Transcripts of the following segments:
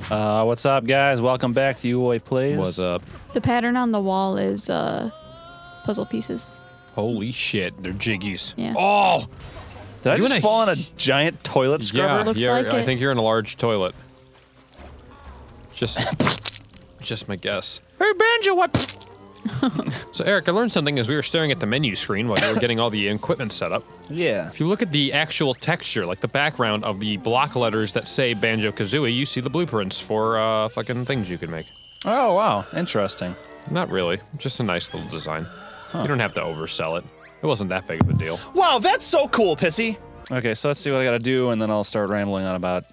What's up, guys? Welcome back to UOI Plays. What's up? The pattern on the wall is puzzle pieces. Holy shit, they're jiggies. Yeah. Oh! Did I You just and fall in a giant toilet scrubber? Yeah, Looks like I it. think you're in a large toilet. Just my guess. Hey, Banjo, what? So, Eric, I learned something as we were staring at the menu screen while you were getting all the equipment set up. Yeah. If you look at the actual texture, like the background of the block letters that say Banjo Kazooie, you see the blueprints for fucking things you can make. Oh, wow. Interesting. Not really, just a nice little design. You don't have to oversell it. It wasn't that big of a deal. Wow, that's so cool, Pissy. Okay, so let's see what I gotta do, and then I'll start rambling on about,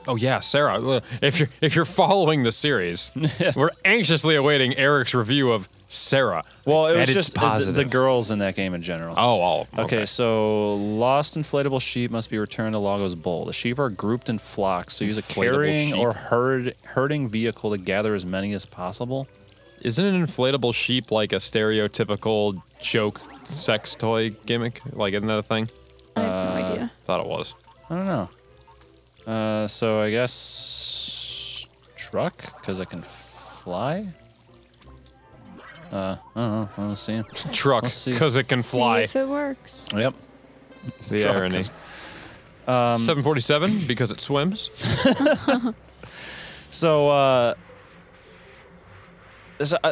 Oh yeah, Sarah. If you're following the series, we're anxiously awaiting Eric's review of Sarah. well, it And was it's just positive. the girls in that game in general. Oh, all of them. Okay, so lost inflatable sheep must be returned to Lago's bowl. The sheep are grouped in flocks, so use a Inflatable carrying sheep. or herding vehicle to gather as many as possible. Isn't an inflatable sheep like a stereotypical joke sex toy gimmick? Like, isn't that a thing? I have no idea. Thought it was. I don't know. So I guess truck, because I can fly? I don't know. We'll see. Truck, Let's see. because it can See fly. if it works. Yep. The Truck, irony. 'cause- 747 because it swims. So,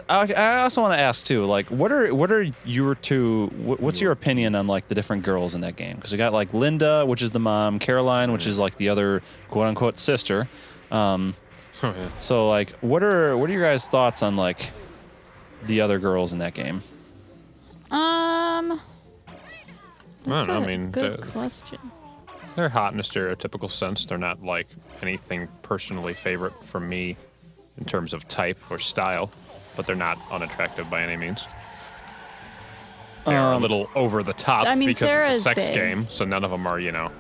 I also want to ask too, like, what are your two? What's your opinion on like the different girls in that game? Because we got like Linda, which is the mom, Caroline, which is like the other quote unquote sister. So like, what are your guys' thoughts on like the other girls in that game? I That's don't know. I a mean, good question. they're hot in a stereotypical sense. They're not like anything personally favorite from me in terms of type or style, but they're not unattractive by any means. They are a little over the top I mean, because Sarah it's a is sex big. game, so none of them are, you know.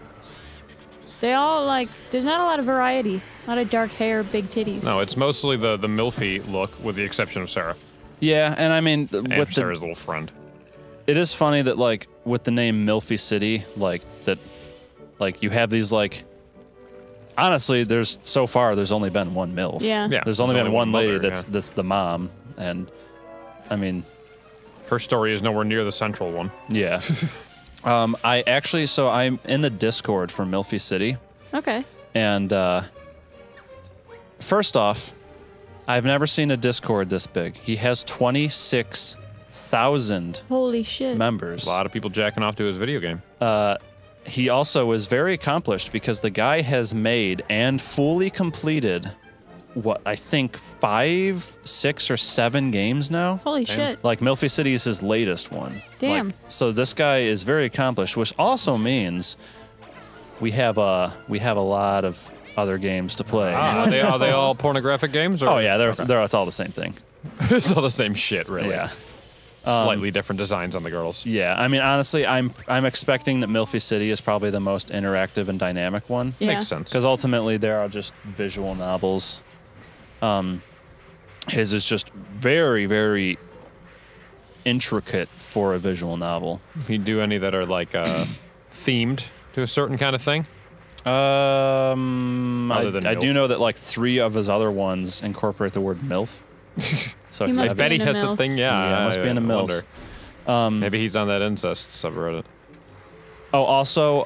They all like. There's not a lot of variety. A lot of dark hair, big titties. No, it's mostly the milfy look, with the exception of Sarah Yeah, and I mean, and with Sarah's little friend. it is funny that like with the name Milfy City, like that, like you have these like. Honestly, there's only been one MILF. Yeah. Yeah, There's only been one lady mother, that's the mom, and I mean, Her story is nowhere near the central one. yeah. I'm in the Discord for Milfy City, Okay. and first off, I've never seen a Discord this big. He has 26,000 Holy shit. members. A lot of people jacking off to his video game. He also is very accomplished because the guy has made and fully completed what I think 5, 6, or 7 games now. Holy shit. Like Milfy City is his latest one. Damn. Like, so this guy is very accomplished, which also means we have a lot of other games to play. Are they all pornographic games? Or? Oh yeah, it's all the same thing. It's all the same shit, really. Yeah. Slightly different designs on the girls. Yeah, I mean honestly, I'm expecting that Milfy City is probably the most interactive and dynamic one. Yeah. Makes sense. Because ultimately, there are just visual novels. His is just very, very intricate for a visual novel. You do any that are like themed to a certain kind of thing? I than do MILF. know that like 3 of his other ones incorporate the word MILF. So He he must I has- bet he into has the MILFs. thing. Yeah, must be I into wonder. MILFs. Maybe he's on that incest subreddit. Oh, also,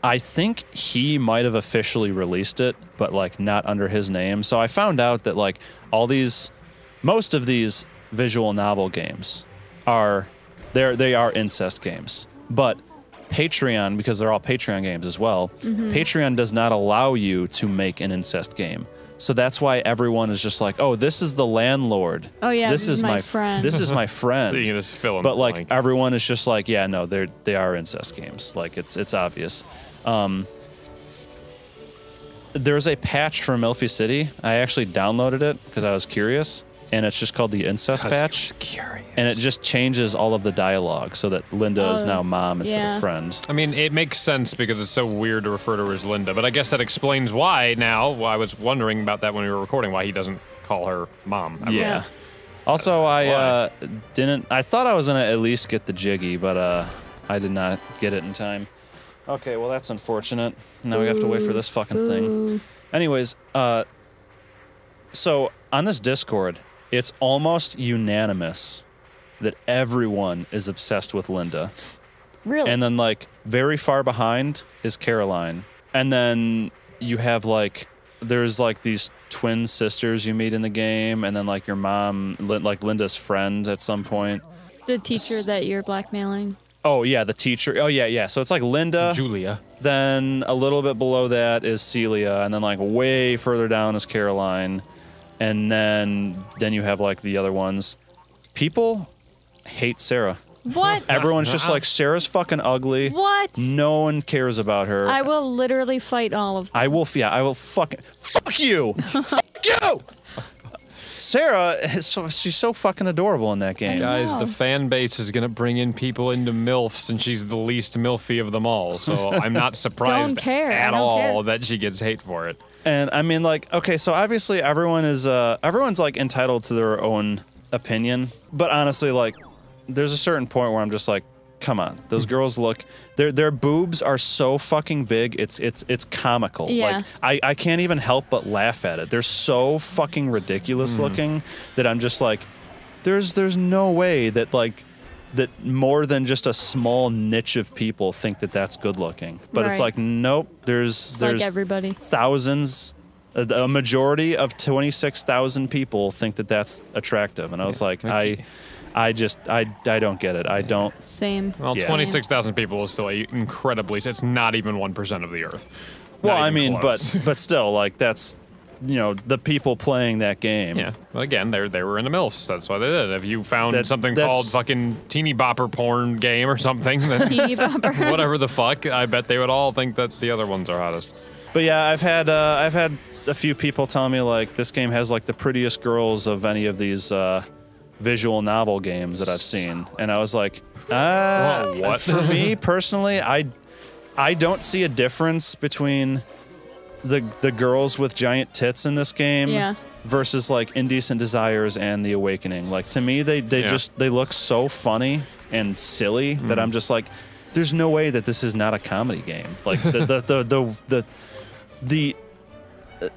I think he might have officially released it, but like not under his name. So I found out that like most of these visual novel games they are incest games, but Patreon, because they're all Patreon games as well, Patreon does not allow you to make an incest game. So that's why everyone is just like, oh, this is the landlord. Oh, yeah, this is my friend. This is my So friend. you can just fill in But the like blank. everyone is just like, yeah, no, they are incest games. Like it's obvious. There's a patch for Milfy City. I actually downloaded it because I was curious, and it's just called the incest patch. And it just changes all of the dialogue so that Linda is now mom instead yeah. of friend. I mean, it makes sense because it's so weird to refer to her as Linda, but I guess that explains why now. Well, I was wondering about that when we were recording, why he doesn't call her mom. I Yeah. Also, I thought I was gonna at least get the Jiggy, but I did not get it in time. Okay, well that's unfortunate. Now we have to wait for this fucking thing. Anyways, so on this Discord, it's almost unanimous that everyone is obsessed with Linda. Really? And then, like, very far behind is Caroline. And then you have, like, there's, like, these twin sisters you meet in the game, and then, like, your mom, like, Linda's friend at some point. The teacher that you're blackmailing. Oh, yeah, the teacher. Oh, yeah. So it's, like, Linda. Julia. Then a little bit below that is Celia, and then, like, way further down is Caroline. And then you have, like, the other ones. People hate Sarah. What? Everyone's just like, Sarah's fucking ugly. What? No one cares about her. I will literally fight all of them. I will fucking fuck you. Fuck you. Sarah she's so fucking adorable in that game. Guys, know. the fan base is gonna bring in people into MILFs, and she's the least MILFy of them all. So I'm not surprised at all that she gets hate for it. And I mean, like, okay, so obviously everyone's like entitled to their own opinion, but honestly, like, there's a certain point where I'm just like, come on, those girls look, their boobs are so fucking big, it's comical. Yeah. Like, I can't even help but laugh at it. They're so fucking ridiculous looking that I'm just like, there's no way that, like, that more than just a small niche of people think that that's good looking. But it's Right. like, nope, there's like everybody. thousands, a majority of 26,000 people think that that's attractive. And I was like, I don't get it. I don't. Same. Well, Yeah. 26,000 people is still incredibly. It's not even 1% of the Earth. Well, Not I even mean, close. but still, like, that's, you know, the people playing that game. Yeah. Well, again, they were into MILFs. That's why they did it. If you found something that's- called fucking teeny bopper porn game or something, then Teeny bopper. whatever the fuck, I bet they would all think that the other ones are hottest. But yeah, I've had a few people tell me, like, this game has, like, the prettiest girls of any of these visual novel games that I've seen, and I was like, what? For me personally, I don't see a difference between the girls with giant tits in this game versus, like, Indecent Desires and The Awakening. Like, to me, they look so funny and silly that I'm just like, there's no way that this is not a comedy game. Like,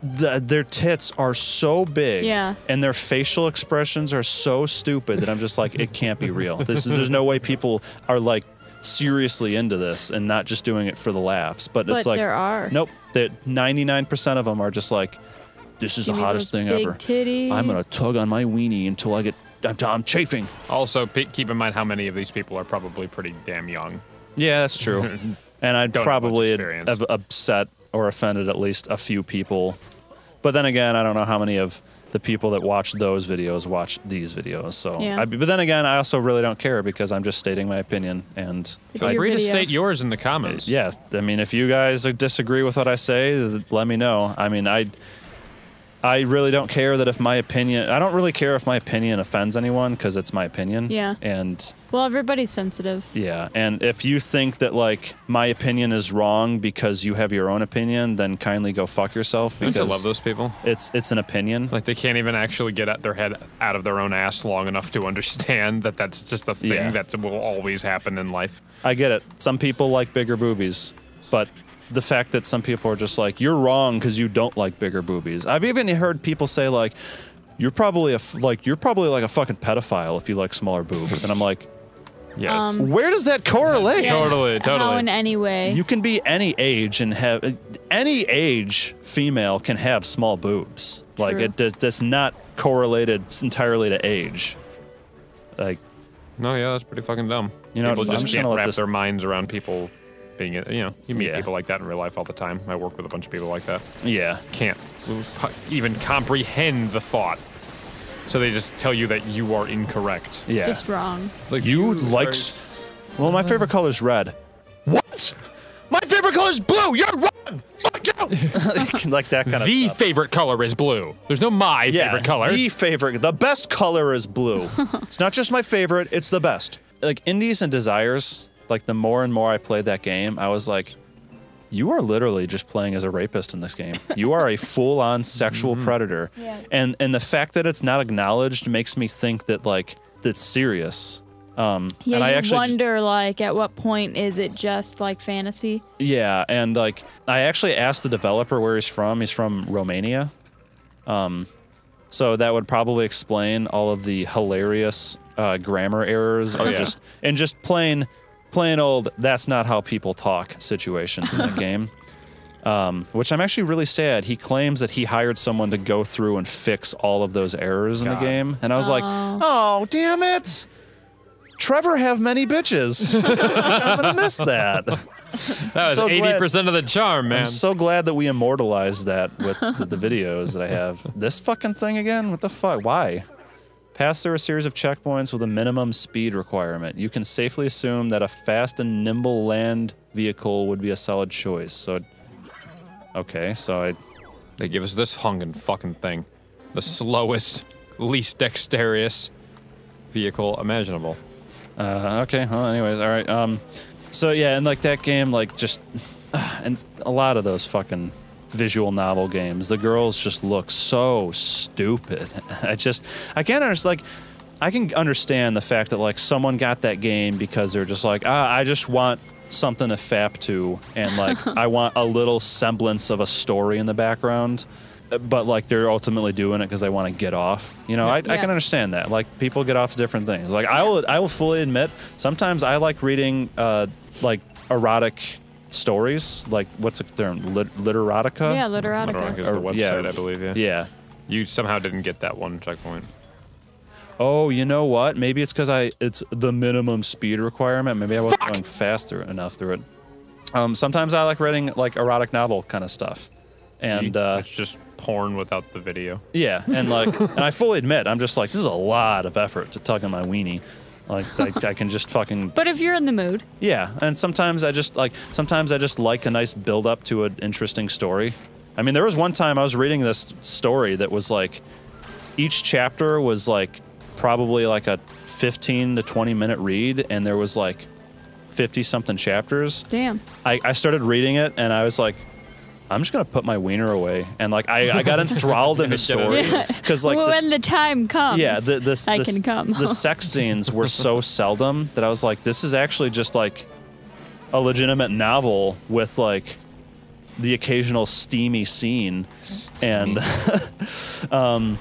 their tits are so big, and their facial expressions are so stupid that I'm just like, it can't be real. There's no way people are, like, seriously into this and not just doing it for the laughs. But it's like, there are. Nope. That 99% of them are just like, this is Give the me hottest those thing big ever. titties. I'm gonna tug on my weenie until I'm chafing. Also, keep in mind how many of these people are probably pretty damn young. Yeah, that's true. And I'd Don't have probably much experience. have upset or offended at least a few people. But then again, I don't know how many of the people that watch those videos watch these videos. So, but then again, I also really don't care because I'm just stating my opinion. And It's Feel your free to video. state yours in the comments. yeah, I mean, if you guys disagree with what I say, let me know. I mean, I really don't care that if my opinion, I don't really care if my opinion offends anyone because it's my opinion. Yeah. And Well, everybody's sensitive. yeah, and if you think that, like, my opinion is wrong because you have your own opinion, then kindly go fuck yourself Don't you because love those people? it's an opinion. Like, they can't even actually get their head out of their own ass long enough to understand that that's just a thing that will always happen in life. I get it. Some people like bigger boobies, but the fact that some people are just like, you're wrong because you don't like bigger boobies. I've even heard people say, like, you're probably like a fucking pedophile if you like smaller boobs, and I'm like, Yes. where does that correlate? Yeah. Totally. How in any way? You can be any age and have any age female can have small boobs. Like, True. that's not correlated entirely to age. Like, No, yeah, that's pretty fucking dumb. You know, People I'm just just can't gonna let wrap this- their minds around people being, you meet Yeah. people like that in real life all the time. I work with a bunch of people like that. yeah, Can't even comprehend the thought. So they just tell you that you are incorrect. yeah. Just wrong. It's like You like? Well, my favorite color is red. What? My favorite color is blue. You're wrong. Fuck you. Like that kind of the stuff. favorite color is blue. There's no my favorite color. The best color is blue. It's not just my favorite, it's the best. Like, Indecent Desires, like, the more and more I played that game, I was like, you are literally just playing as a rapist in this game. You are a full-on sexual predator. Yeah. And the fact that it's not acknowledged makes me think that, like, that's serious. Yeah, and you I actually wonder, like, at what point is it just, like, fantasy? Yeah, and like I actually asked the developer where he's from. He's from Romania. So that would probably explain all of the hilarious grammar errors and just plain old that's not how people talk situations in the game. Which I'm actually really sad. He claims that he hired someone to go through and fix all of those errors in the game, and I was like, oh damn it. Trevor have many bitches. I'm gonna miss that. That was So 80% of the charm, man. I'm so glad that we immortalized that with the videos that I have. This fucking thing again? What the fuck? Why? Pass through a series of checkpoints with a minimum speed requirement. You can safely assume that a fast and nimble land vehicle would be a solid choice. So, okay, so They give us this hunging fucking thing. The slowest, least dexterous vehicle imaginable. Okay, well, anyways, all right. So yeah, and like that game, like just, and a lot of those fucking visual novel games, the girls just look so stupid. I can't understand, like, I can understand the fact that like someone got that game because they're just like, I just want something to fap to, and like I want a little semblance of a story in the background. But like they're ultimately doing it because they want to get off. You know, I can understand that. Like people get off different things. Like I will fully admit sometimes I like reading like erotic stories. Like what's the term? Literotica? Yeah, literotica. Literotica is the website, I believe. Yeah. Yeah. You somehow didn't get that one checkpoint. Oh, you know what? Maybe it's because it's the minimum speed requirement. Maybe I wasn't going fast enough through it. Sometimes I like reading like erotic novel kind of stuff. And it's just porn without the video. Yeah, and like, and I fully admit, I'm just like, this is a lot of effort to tug on my weenie. Like, I can just fucking. But if you're in the mood. Yeah, and sometimes I just like a nice build up to an interesting story. I mean, there was one time I was reading this story that was like, each chapter was like probably like a 15 to 20 minute read, and there was like 50 something chapters. Damn. I started reading it, and I was like, I'm just gonna put my wiener away, and like I got enthralled in the story because like when the time comes, I can come. The sex scenes were so seldom that I was like, this is actually just like a legitimate novel with like the occasional steamy scene, and I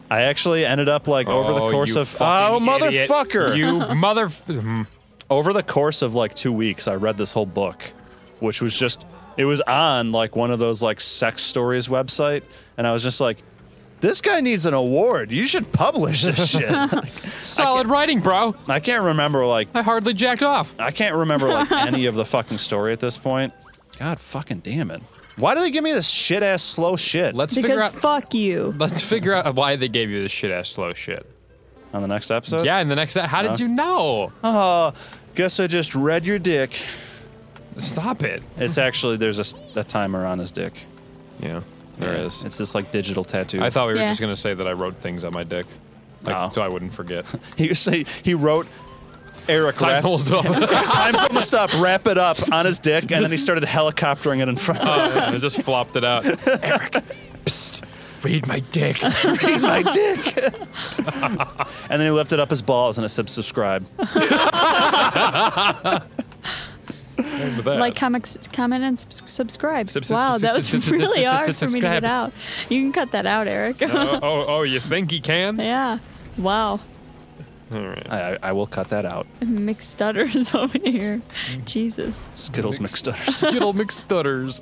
actually ended up like over the course of motherfucker, over the course of like 2 weeks, I read this whole book, which was just. It was on like one of those like sex stories website, and I was just like, this guy needs an award. You should publish this shit. Solid writing, bro. I can't remember like I hardly jacked off. I can't remember like any of the fucking story at this point. God fucking damn it. Why do they give me this shit ass slow shit? Because fuck you. Let's figure out why they gave you this shit ass slow shit. On the next episode? Yeah, in the next how did you know? Oh, guess I just read your dick. Stop it. It's actually, there's a timer on his dick. Yeah, there is. It's this like digital tattoo. I thought we were just going to say that I wrote things on my dick. Like, so I wouldn't forget. He wrote, Eric, time's almost up, wrap it up on his dick, and then he started helicoptering it in front of him. And just flopped it out. Eric, psst, read my dick. Read my dick. And then he lifted up his balls and it said subscribe. Like, comment, and subscribe. Wow, that was really hard for me to get out. You can cut that out, Eric. Oh, you think he can? Yeah. Wow. All right. I will cut that out. McStutters over here. Jesus. Skittles McStutters. Skittle McStutters.